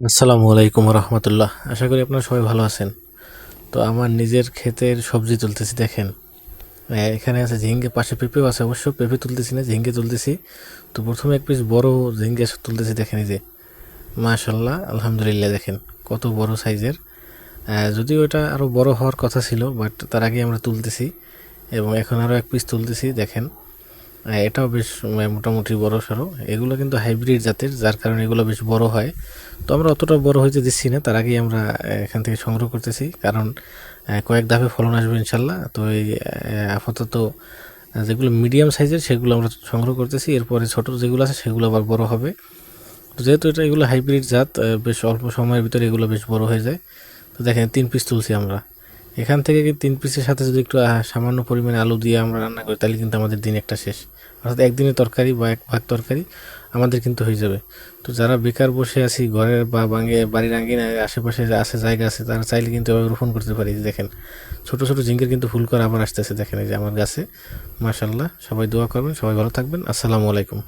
আসসালামু আলাইকুম রহমতুল্লাহ। আশা করি আপনারা সবাই ভালো আছেন। তো আমার নিজের ক্ষেতের সবজি তুলতেছি দেখেন। এখানে আছে ঝিঙ্গে, পাশে পেঁপেও আছে, অবশ্য পেঁপে তুলতেছি না, ঝিঙ্গে তুলতেছি। তো প্রথমে এক পিস বড় ঝিঙ্গে তুলতেছি দেখেন, এই যে মাশাল্লাহ আলহামদুলিল্লাহ, দেখেন কত বড় সাইজের। যদিও এটা আরও বড় হওয়ার কথা ছিল, বাট তার আগে আমরা তুলতেছি এবং এখন আরও এক পিস তুলতেছি দেখেন। এটাও বেশ মোটামুটি বড় সড়ো। এগুলো কিন্তু হাইব্রিড জাতের, যার কারণে এগুলো বেশ বড় হয়। তো আমরা অতটা বড় হইতে দিচ্ছি না, তার আগেই আমরা এখান থেকে সংগ্রহ করতেছি, কারণ কয়েক ধাপে ফলন আসবে ইনশাল্লাহ। তো এই আপাতত যেগুলো মিডিয়াম সাইজের সেগুলো আমরা সংগ্রহ করতেছি, এরপরে ছোট যেগুলো আছে সেগুলো আবার বড় হবে। তো যেহেতু এগুলো হাইব্রিড জাত, বেশ অল্প সময়ের ভিতরে এগুলো বেশ বড় হয়ে যায়। তো দেখেন 3 পিস তুলছি আমরা এখান থেকে। 3 পিসের সাথে যদি একটু সামান্য পরিমাণে আলু দিয়ে আমরা রান্না করি, তাহলে কিন্তু আমাদের দিন একটা শেষ। অর্থাৎ একদিনের তরকারি বা এক ভাগ তরকারি আমাদের কিন্তু হয়ে যাবে। তো যারা বেকার বসে আছি, ঘরের বা বাড়ির আঙ্গিনায় আশেপাশে আছে জায়গা আছে, তারা চাইলে কিন্তু এভাবে রোপণ করতে পারি। দেখেন ছোট ছোট ঝিঙ্গের কিন্তু ফুল করে আবার আসতেছে দেখেন, এই যে আমার গাছে। মাশাল্লাহ, সবাই দোয়া করবেন, সবাই ভালো থাকবেন। আসসালামু আলাইকুম।